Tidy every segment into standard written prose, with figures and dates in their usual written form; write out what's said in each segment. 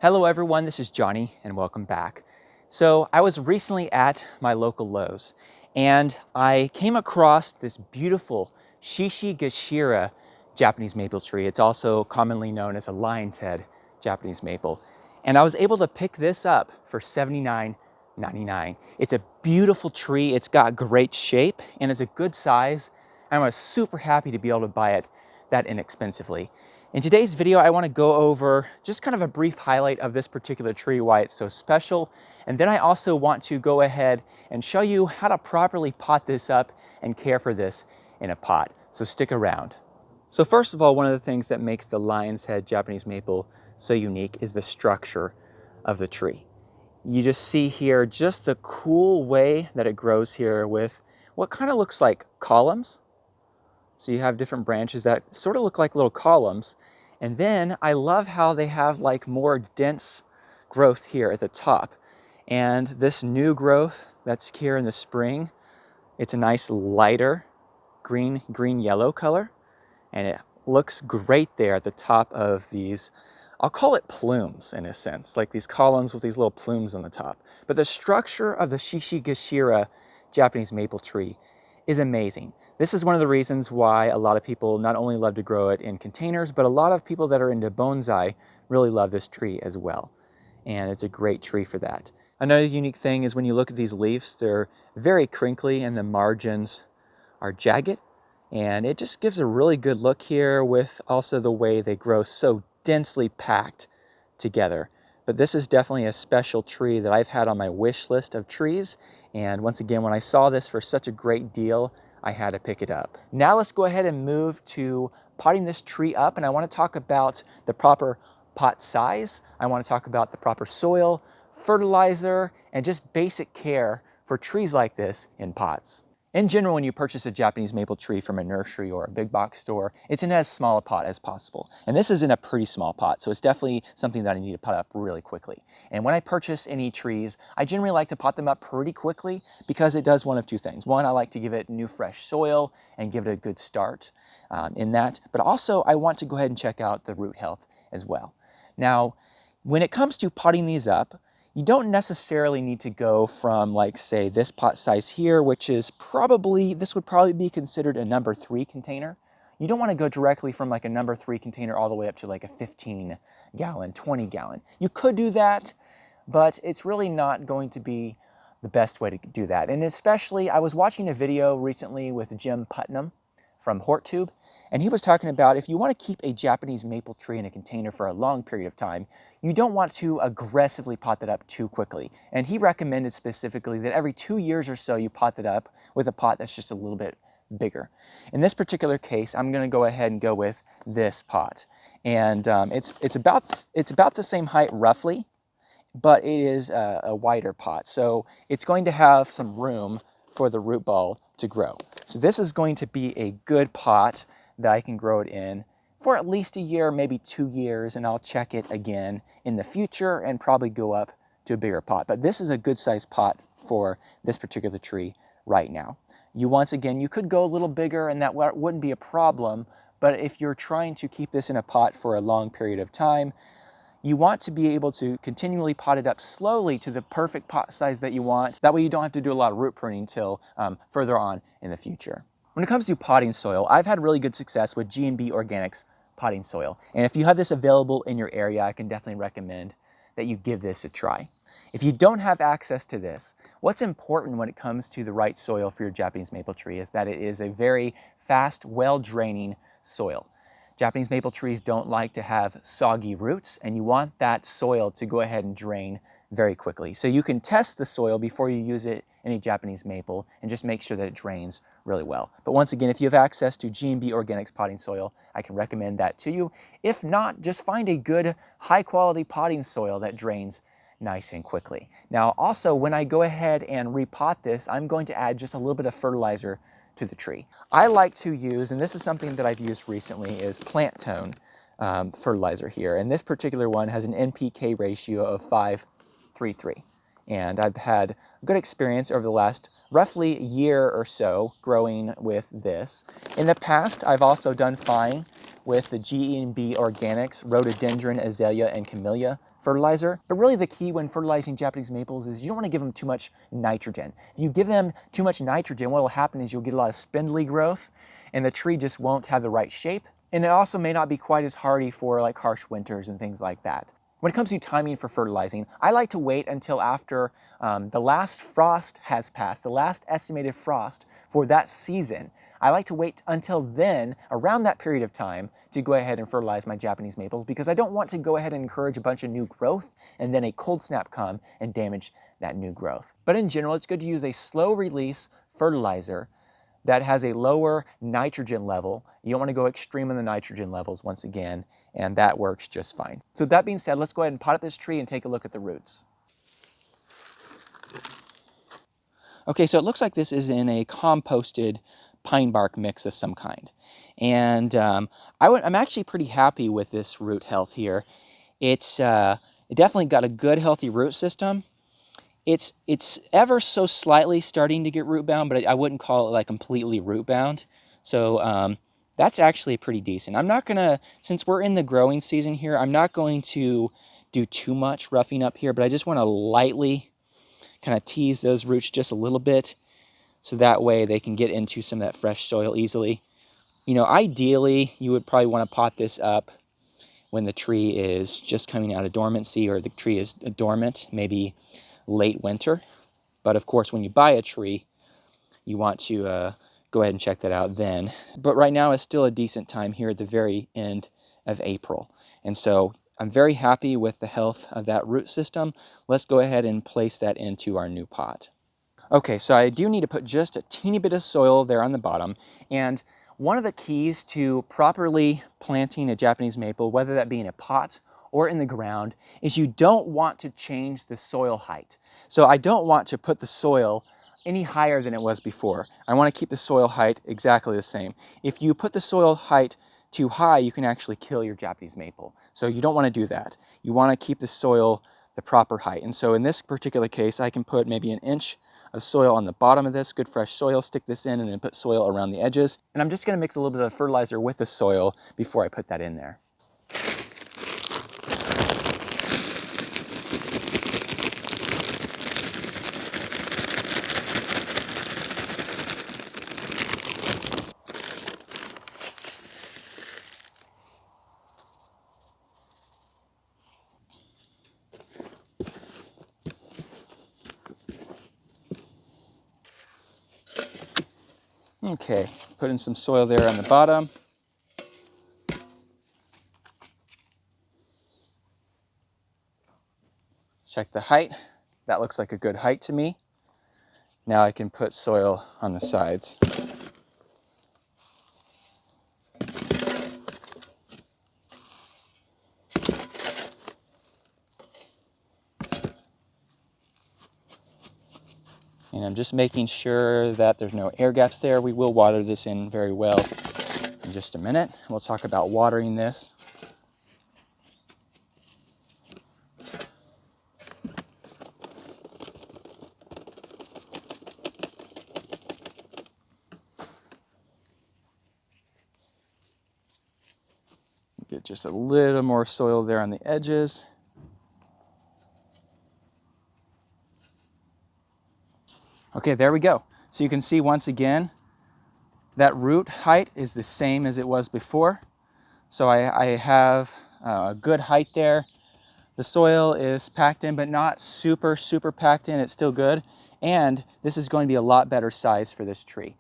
Hello everyone, this is Johnny and welcome back. So I was recently at my local Lowe's and I came across this beautiful Shishigashira Japanese maple tree. It's also commonly known as a lion's head Japanese maple. And I was able to pick this up for $79.99. It's a beautiful tree, it's got great shape and it's a good size. And I was super happy to be able to buy it that inexpensively. In today's video, I want to go over just kind of a brief highlight of this particular tree, why it's so special. And then I also want to go ahead and show you how to properly pot this up and care for this in a pot. So stick around. So first of all, one of the things that makes the lion's head Japanese maple so unique is the structure of the tree. You just see here just the cool way that it grows here with what kind of looks like columns. So you have different branches that sort of look like little columns. And then I love how they have like more dense growth here at the top. And this new growth that's here in the spring, it's a nice lighter green-yellow color. And it looks great there at the top of these, I'll call it plumes in a sense, like these columns with these little plumes on the top. But the structure of the Shishigashira Japanese maple tree is amazing. This is one of the reasons why a lot of people not only love to grow it in containers, but a lot of people that are into bonsai really love this tree as well. And it's a great tree for that. Another unique thing is when you look at these leaves, they're very crinkly and the margins are jagged. And it just gives a really good look here with also the way they grow so densely packed together. But this is definitely a special tree that I've had on my wish list of trees. And once again, when I saw this for such a great deal, I had to pick it up. Now let's go ahead and move to potting this tree up. And I want to talk about the proper pot size. I want to talk about the proper soil, fertilizer, and just basic care for trees like this in pots. In general, when you purchase a Japanese maple tree from a nursery or a big box store, it's in as small a pot as possible. And this is in a pretty small pot, so it's definitely something that I need to pot up really quickly. And when I purchase any trees, I generally like to pot them up pretty quickly because it does one of two things. One, I like to give it new fresh soil and give it a good start in that. But also, I want to go ahead and check out the root health as well. Now, when it comes to potting these up, you don't necessarily need to go from, like, say, this pot size here, which is probably, this would probably be considered a number 3 container. You don't want to go directly from like a number 3 container all the way up to like a 15-gallon, 20-gallon. You could do that, but it's really not going to be the best way to do that. And especially, I was watching a video recently with Jim Putnam from HortTube, and he was talking about if you want to keep a Japanese maple tree in a container for a long period of time, you don't want to aggressively pot that up too quickly. And he recommended specifically that every 2 years or so you pot that up with a pot that's just a little bit bigger. In this particular case, I'm going to go ahead and go with this pot. And it's about the same height roughly, but it is a wider pot. So it's going to have some room for the root ball to grow. So this is going to be a good pot that I can grow it in for at least a year, maybe 2 years, and I'll check it again in the future and probably go up to a bigger pot. But this is a good sized pot for this particular tree right now. Once again, you could go a little bigger and that wouldn't be a problem, but if you're trying to keep this in a pot for a long period of time, you want to be able to continually pot it up slowly to the perfect pot size that you want. That way you don't have to do a lot of root pruning until further on in the future. When it comes to potting soil, I've had really good success with G&B Organics potting soil. And if you have this available in your area, I can definitely recommend that you give this a try. If you don't have access to this, what's important when it comes to the right soil for your Japanese maple tree is that it is a very fast, well-draining soil. Japanese maple trees don't like to have soggy roots, and you want that soil to go ahead and drain very quickly. So you can test the soil before you use it in a Japanese maple and just make sure that it drains really well. But once again, if you have access to G&B Organics potting soil, I can recommend that to you. If not, just find a good high quality potting soil that drains nice and quickly. Now also, when I go ahead and repot this, I'm going to add just a little bit of fertilizer to the tree. I like to use, and this is something that I've used recently, is plant tone fertilizer here. And this particular one has an NPK ratio of 5:3:3. And I've had good experience over the last roughly a year or so growing with this. In the past, I've also done fine with the G&B Organics Rhododendron, Azalea, and Camellia fertilizer. But really the key when fertilizing Japanese maples is you don't want to give them too much nitrogen. If you give them too much nitrogen, what will happen is you'll get a lot of spindly growth and the tree just won't have the right shape. And it also may not be quite as hardy for like harsh winters and things like that. When it comes to timing for fertilizing, I like to wait until after the last frost has passed, the last estimated frost for that season. I like to wait until then, around that period of time, to go ahead and fertilize my Japanese maples because I don't want to go ahead and encourage a bunch of new growth and then a cold snap come and damage that new growth. But in general, it's good to use a slow release fertilizer that has a lower nitrogen level. You don't want to go extreme in the nitrogen levels once again, and that works just fine. So that being said, let's go ahead and pot up this tree and take a look at the roots. Okay, so it looks like this is in a composted pine bark mix of some kind. And I'm actually pretty happy with this root health here. It definitely got a good healthy root system. It's ever so slightly starting to get root bound, but I wouldn't call it like completely root bound. So that's actually pretty decent. I'm not gonna, since we're in the growing season here, I'm not going to do too much roughing up here, but I just want to lightly kind of tease those roots just a little bit so that way they can get into some of that fresh soil easily. You know, ideally, you would probably want to pot this up when the tree is just coming out of dormancy or the tree is dormant, maybe late winter. But of course, when you buy a tree, you want to go ahead and check that out then. But right now is still a decent time here at the very end of April. And so I'm very happy with the health of that root system. Let's go ahead and place that into our new pot. Okay, so I do need to put just a teeny bit of soil there on the bottom. And one of the keys to properly planting a Japanese maple, whether that be in a pot or in the ground, is you don't want to change the soil height. So I don't want to put the soil any higher than it was before. I want to keep the soil height exactly the same. If you put the soil height too high, you can actually kill your Japanese maple. So you don't want to do that. You want to keep the soil the proper height. And so in this particular case, I can put maybe an inch of soil on the bottom of this, good fresh soil, stick this in and then put soil around the edges. And I'm just gonna mix a little bit of fertilizer with the soil before I put that in there. Okay, put in some soil there on the bottom. Check the height. That looks like a good height to me. Now I can put soil on the sides. And I'm just making sure that there's no air gaps there. We will water this in very well in just a minute. We'll talk about watering this. Get just a little more soil there on the edges. Okay, there we go. So you can see once again, that root height is the same as it was before. So I have a good height there. The soil is packed in, but not super packed in. It's still good. And this is going to be a lot better size for this tree.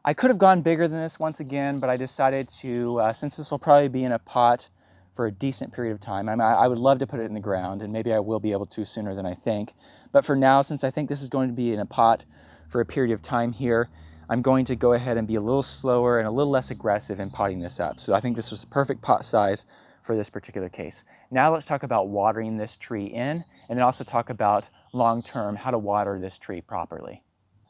I could have gone bigger than this once again, but I decided to, since this will probably be in a pot for a decent period of time, I would love to put it in the ground, and maybe I will be able to sooner than I think. But for now, since I think this is going to be in a pot for a period of time here, I'm going to go ahead and be a little slower and a little less aggressive in potting this up. So I think this was a perfect pot size for this particular case. Now let's talk about watering this tree in, and then also talk about long-term how to water this tree properly.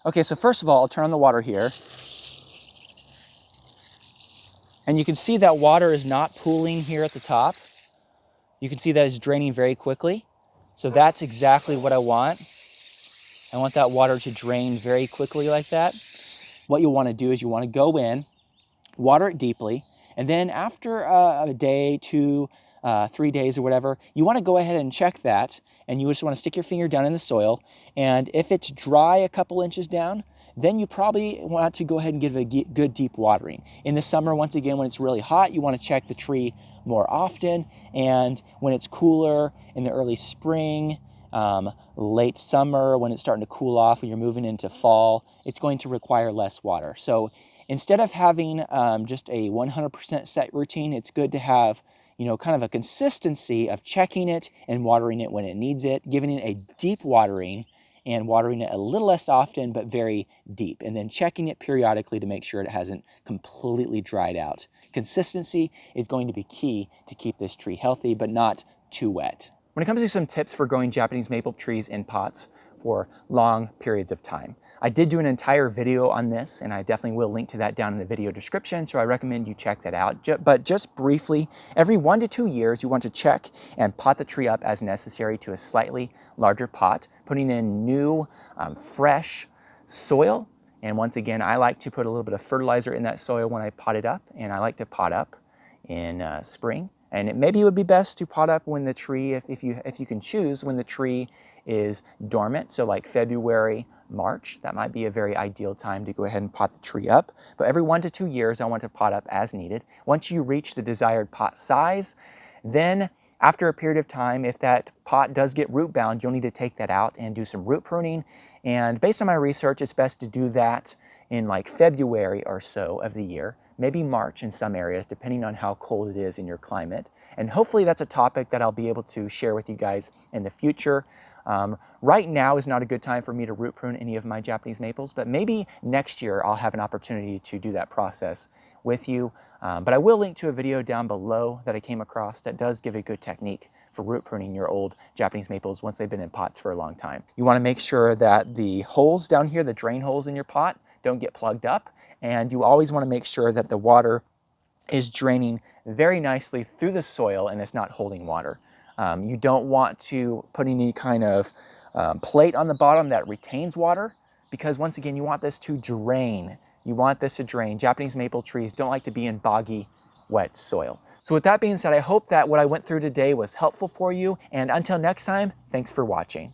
Okay, so first of all, I'll turn on the water here. And you can see that water is not pooling here at the top. You can see that it's draining very quickly. So that's exactly what I want. I want that water to drain very quickly like that. What you want to do is you want to go in, water it deeply, And then after a day, 2, 3 days or whatever, you want to go ahead and check that, and you just want to stick your finger down in the soil. And if it's dry a couple inches down, then you probably want to go ahead and give it a good deep watering. In the summer, once again, when it's really hot, you want to check the tree more often. And when it's cooler in the early spring, late summer, when it's starting to cool off, when you're moving into fall, it's going to require less water. So instead of having just a 100% set routine, it's good to have, you know, kind of a consistency of checking it and watering it when it needs it, giving it a deep watering and watering it a little less often, but very deep, and then checking it periodically to make sure it hasn't completely dried out. Consistency is going to be key to keep this tree healthy, but not too wet. When it comes to some tips for growing Japanese maple trees in pots for long periods of time, I did do an entire video on this, and I definitely will link to that down in the video description, so I recommend you check that out. But just briefly, every 1 to 2 years, you want to check and pot the tree up as necessary to a slightly larger pot, putting in new, fresh soil. And once again, I like to put a little bit of fertilizer in that soil when I pot it up, and I like to pot up in spring. And maybe it would be best to pot up when the tree, if you can choose, when the tree is dormant, so like February, March, that might be a very ideal time to go ahead and pot the tree up. But every 1 to 2 years, I want to pot up as needed. Once you reach the desired pot size, then after a period of time, if that pot does get root bound, you'll need to take that out and do some root pruning. And based on my research, it's best to do that in like February or so of the year, maybe March in some areas, depending on how cold it is in your climate. And hopefully that's a topic that I'll be able to share with you guys in the future. Right now is not a good time for me to root prune any of my Japanese maples, but maybe next year I'll have an opportunity to do that process with you. But I will link to a video down below that I came across that does give a good technique for root pruning your old Japanese maples once they've been in pots for a long time. You want to make sure that the holes down here, the drain holes in your pot, don't get plugged up, and you always want to make sure that the water is draining very nicely through the soil and it's not holding water. You don't want to put any kind of plate on the bottom that retains water, because once again, you want this to drain. You want this to drain. Japanese maple trees don't like to be in boggy, wet soil. So with that being said, I hope that what I went through today was helpful for you. And until next time, thanks for watching.